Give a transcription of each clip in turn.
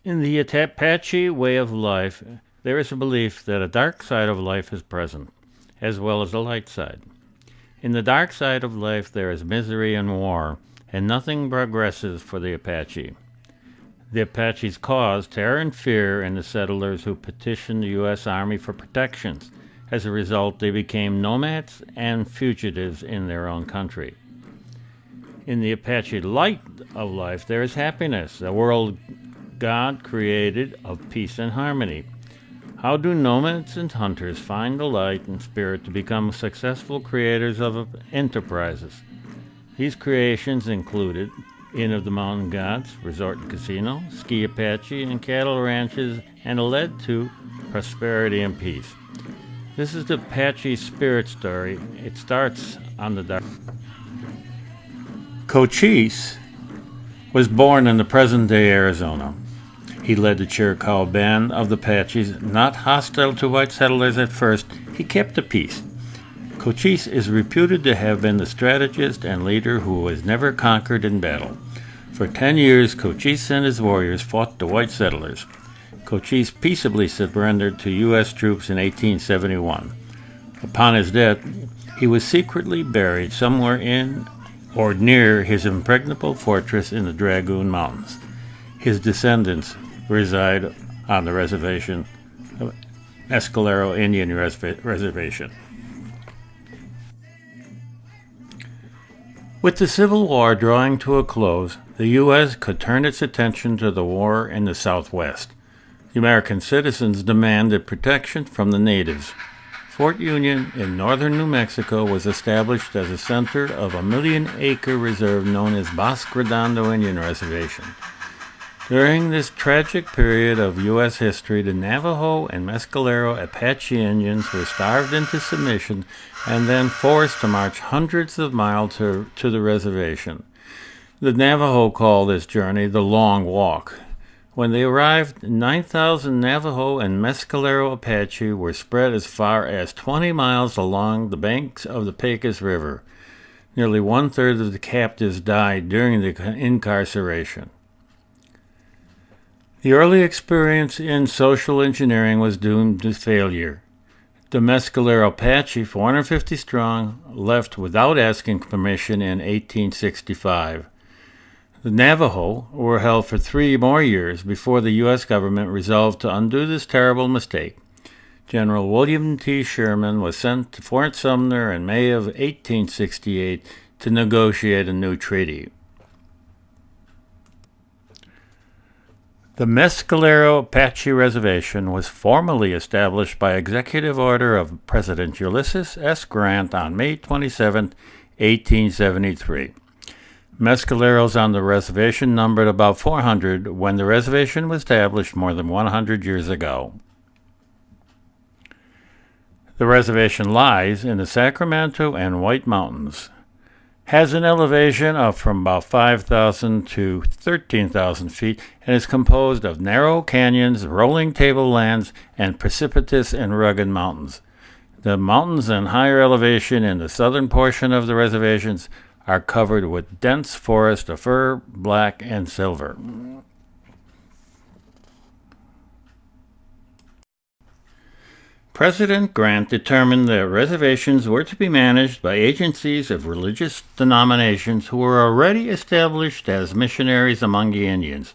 In the Apache way of life, there is a belief that a dark side of life is present, as well as a light side. In the dark side of life, there is misery and war, and nothing progresses for the Apache. The Apaches caused terror and fear in the settlers who petitioned the U.S. Army for protections. As a result, they became nomads and fugitives in their own country. In the Apache light of life, there is happiness, a world God created of peace and harmony. How do nomads and hunters find the light and spirit to become successful creators of enterprises? These creations included Inn of the Mountain Gods, Resort and Casino, Ski Apache, and cattle ranches, and led to prosperity and peace. This is the Apache spirit story. It starts on the dark. Cochise was born in the present-day Arizona. He led the Chiricahua band of the Apaches, not hostile to white settlers at first. He kept the peace. Cochise is reputed to have been the strategist and leader who was never conquered in battle. For 10 years, Cochise and his warriors fought the white settlers. Cochise peaceably surrendered to U.S. troops in 1871. Upon his death, he was secretly buried somewhere in or near his impregnable fortress in the Dragoon Mountains. His descendants reside on the reservation, Mescalero Indian Reservation. With the Civil War drawing to a close, the U.S. could turn its attention to the war in the Southwest. The American citizens demanded protection from the natives. Fort Union in northern New Mexico was established as a center of a million-acre reserve known as Bosque Redondo Indian Reservation. During this tragic period of U.S. history, the Navajo and Mescalero Apache Indians were starved into submission and then forced to march hundreds of miles to the reservation. The Navajo called this journey the Long Walk. When they arrived, 9,000 Navajo and Mescalero Apache were spread as far as 20 miles along the banks of the Pecos River. Nearly one-third of the captives died during the incarceration. The early experience in social engineering was doomed to failure. The Mescalero Apache, 450 strong, left without asking permission in 1865. The Navajo were held for 3 more years before the U.S. government resolved to undo this terrible mistake. General William T. Sherman was sent to Fort Sumner in May of 1868 to negotiate a new treaty. The Mescalero Apache Reservation was formally established by executive order of President Ulysses S. Grant on May 27, 1873. Mescaleros on the reservation numbered about 400 when the reservation was established more than 100 years ago. The reservation lies in the Sacramento and White Mountains. Has an elevation of from about 5,000 to 13,000 feet and is composed of narrow canyons, rolling tablelands, and precipitous and rugged mountains. The mountains and higher elevation in the southern portion of the reservations are covered with dense forest of fir, black, and silver. President Grant determined that reservations were to be managed by agencies of religious denominations who were already established as missionaries among the Indians,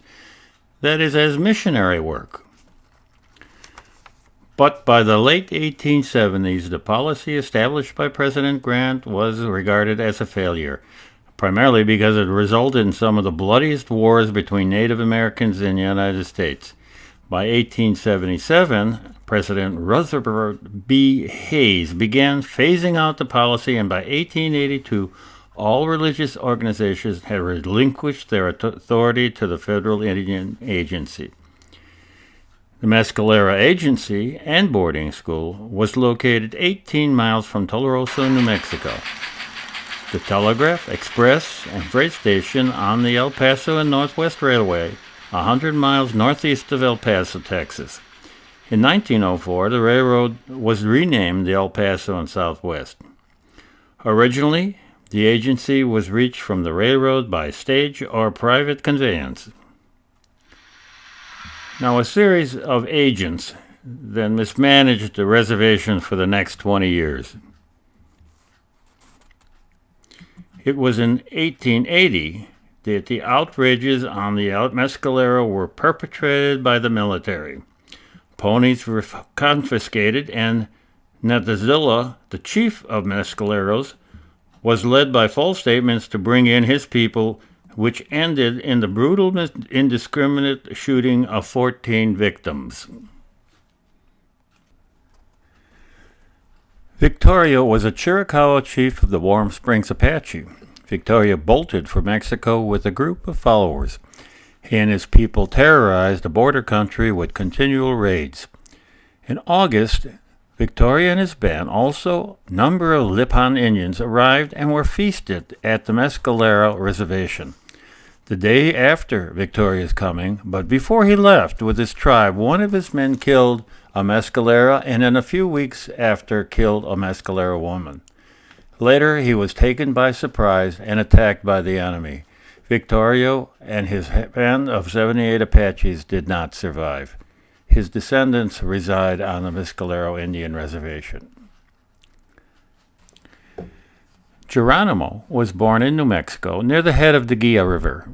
that is, as missionary work. But by the late 1870s, the policy established by President Grant was regarded as a failure, primarily because it resulted in some of the bloodiest wars between Native Americans in the United States. By 1877, President Rutherford B. Hayes began phasing out the policy, and by 1882, all religious organizations had relinquished their authority to the Federal Indian Agency. The Mescalero Agency and boarding school was located 18 miles from Tularosa, New Mexico. The telegraph, express, and freight station on the El Paso and Northwest Railway, 100 miles northeast of El Paso, Texas. In 1904, the railroad was renamed the El Paso and Southwest. Originally, the agency was reached from the railroad by stage or private conveyance. Now, a series of agents then mismanaged the reservation for the next 20 years. It was in 1880 that the outrages on the Mescalero were perpetrated by the military. Ponies were confiscated, and Natazilla, the chief of Mescaleros, was led by false statements to bring in his people, which ended in the brutal, indiscriminate shooting of 14 victims. Victoria was a Chiricahua chief of the Warm Springs Apache. Victoria bolted for Mexico with a group of followers. He and his people terrorized the border country with continual raids. In August, Victoria and his band, also a number of Lipan Indians, arrived and were feasted at the Mescalero reservation. The day after Victoria's coming, but before he left with his tribe, one of his men killed a Mescalero, and in a few weeks after killed a Mescalero woman. Later, he was taken by surprise and attacked by the enemy. Victoria and his band of 78 Apaches did not survive. His descendants reside on the Mescalero Indian Reservation. Geronimo was born in New Mexico near the head of the Gila River.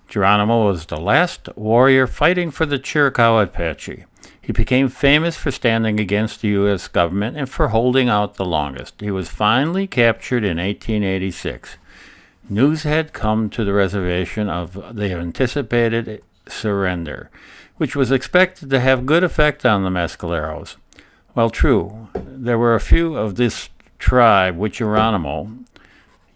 Geronimo was the last warrior fighting for the Chiricahua Apache. He became famous for standing against the U.S. government and for holding out the longest. He was finally captured in 1886. News had come to the reservation of the anticipated surrender, which was expected to have good effect on the Mescaleros. While true, there were a few of this tribe with Geronimo,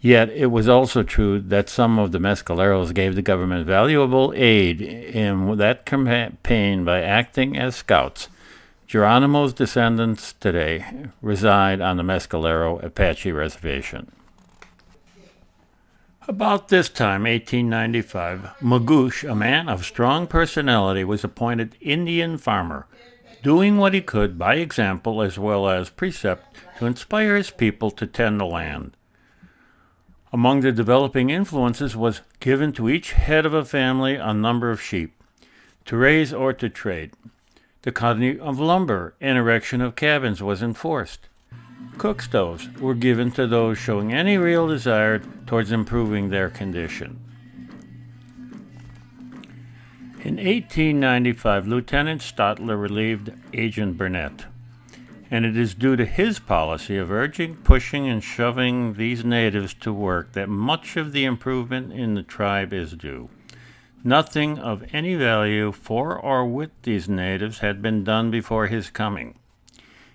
yet it was also true that some of the Mescaleros gave the government valuable aid in that campaign by acting as scouts. Geronimo's descendants today reside on the Mescalero Apache Reservation. About this time, 1895, Magoosh, a man of strong personality, was appointed Indian farmer, doing what he could by example as well as precept to inspire his people to tend the land. Among the developing influences was given to each head of a family a number of sheep, to raise or to trade. The cutting of lumber and erection of cabins was enforced. Cook stoves were given to those showing any real desire towards improving their condition. In 1895, Lieutenant Stotler relieved Agent Burnett, and it is due to his policy of urging, pushing, and shoving these natives to work that much of the improvement in the tribe is due. Nothing of any value for or with these natives had been done before his coming.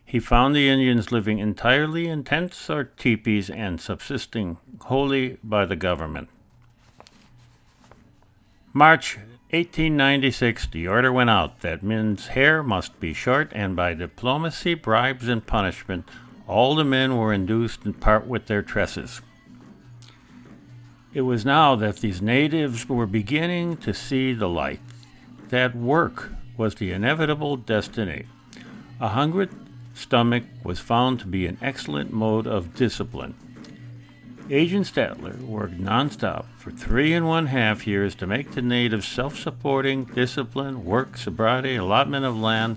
He found the Indians living entirely in tents or teepees and subsisting wholly by the government. March 1896, the order went out that men's hair must be short, and by diplomacy, bribes, and punishment, all the men were induced to part with their tresses. It was now that these natives were beginning to see the light, that work was the inevitable destiny. A hungry stomach was found to be an excellent mode of discipline. Agent Statler worked nonstop for 3½ years to make the natives self-supporting. Discipline, work, sobriety, allotment of land,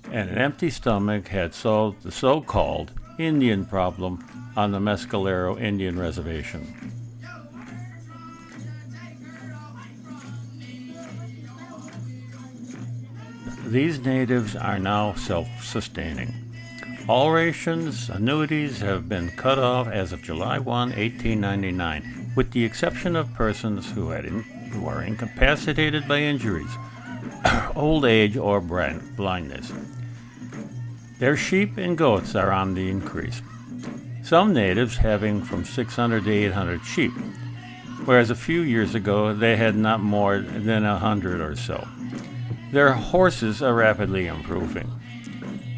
and an empty stomach had solved the so-called Indian problem on the Mescalero Indian Reservation. These natives are now self-sustaining. All rations, annuities have been cut off as of July 1, 1899, with the exception of persons who are incapacitated by injuries, old age, or blindness. Their sheep and goats are on the increase, some natives having from 600 to 800 sheep, whereas a few years ago they had not more than 100 or so. Their horses are rapidly improving.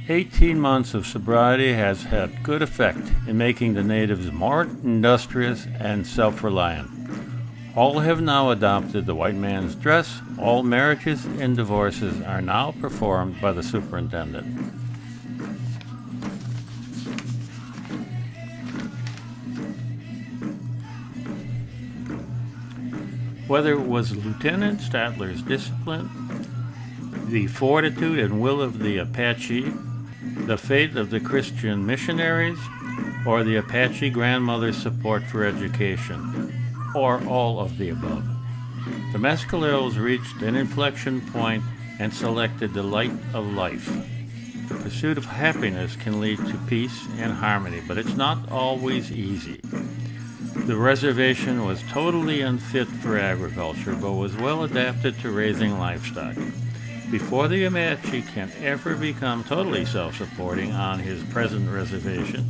18 months of sobriety has had good effect in making the natives more industrious and self-reliant. All have now adopted the white man's dress. All marriages and divorces are now performed by the superintendent. Whether it was Lieutenant Statler's discipline the fortitude and will of the Apache, the faith of the Christian missionaries, or the Apache grandmother's support for education, or all of the above. The Mescaleros reached an inflection point and selected the light of life. The pursuit of happiness can lead to peace and harmony, but it's not always easy. The reservation was totally unfit for agriculture, but was well adapted to raising livestock. Before the Apache can ever become totally self-supporting on his present reservation,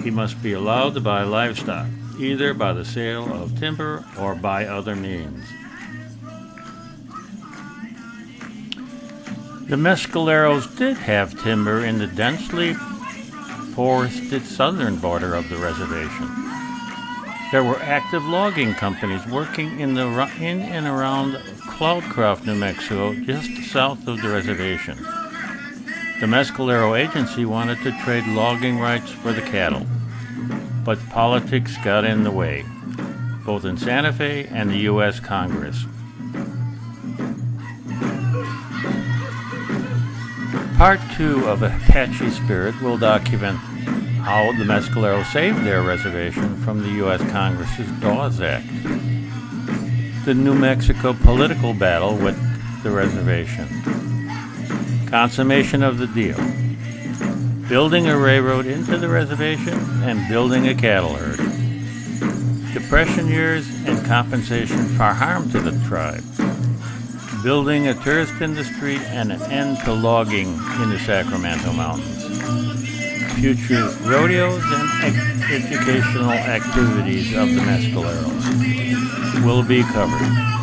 he must be allowed to buy livestock, either by the sale of timber or by other means. The Mescaleros did have timber in the densely forested southern border of the reservation. There were active logging companies working in and around Cloudcroft, New Mexico, just south of the reservation. The Mescalero Agency wanted to trade logging rights for the cattle, but politics got in the way, both in Santa Fe and the U.S. Congress. Part 2 of Apache Spirit will document how the Mescaleros saved their reservation from the U.S. Congress's Dawes Act, the New Mexico political battle with the reservation, consummation of the deal, building a railroad into the reservation, and building a cattle herd, depression years and compensation for harm to the tribe, building a tourist industry and an end to logging in the Sacramento Mountains, future rodeos and educational activities of the Mescaleros will be covered.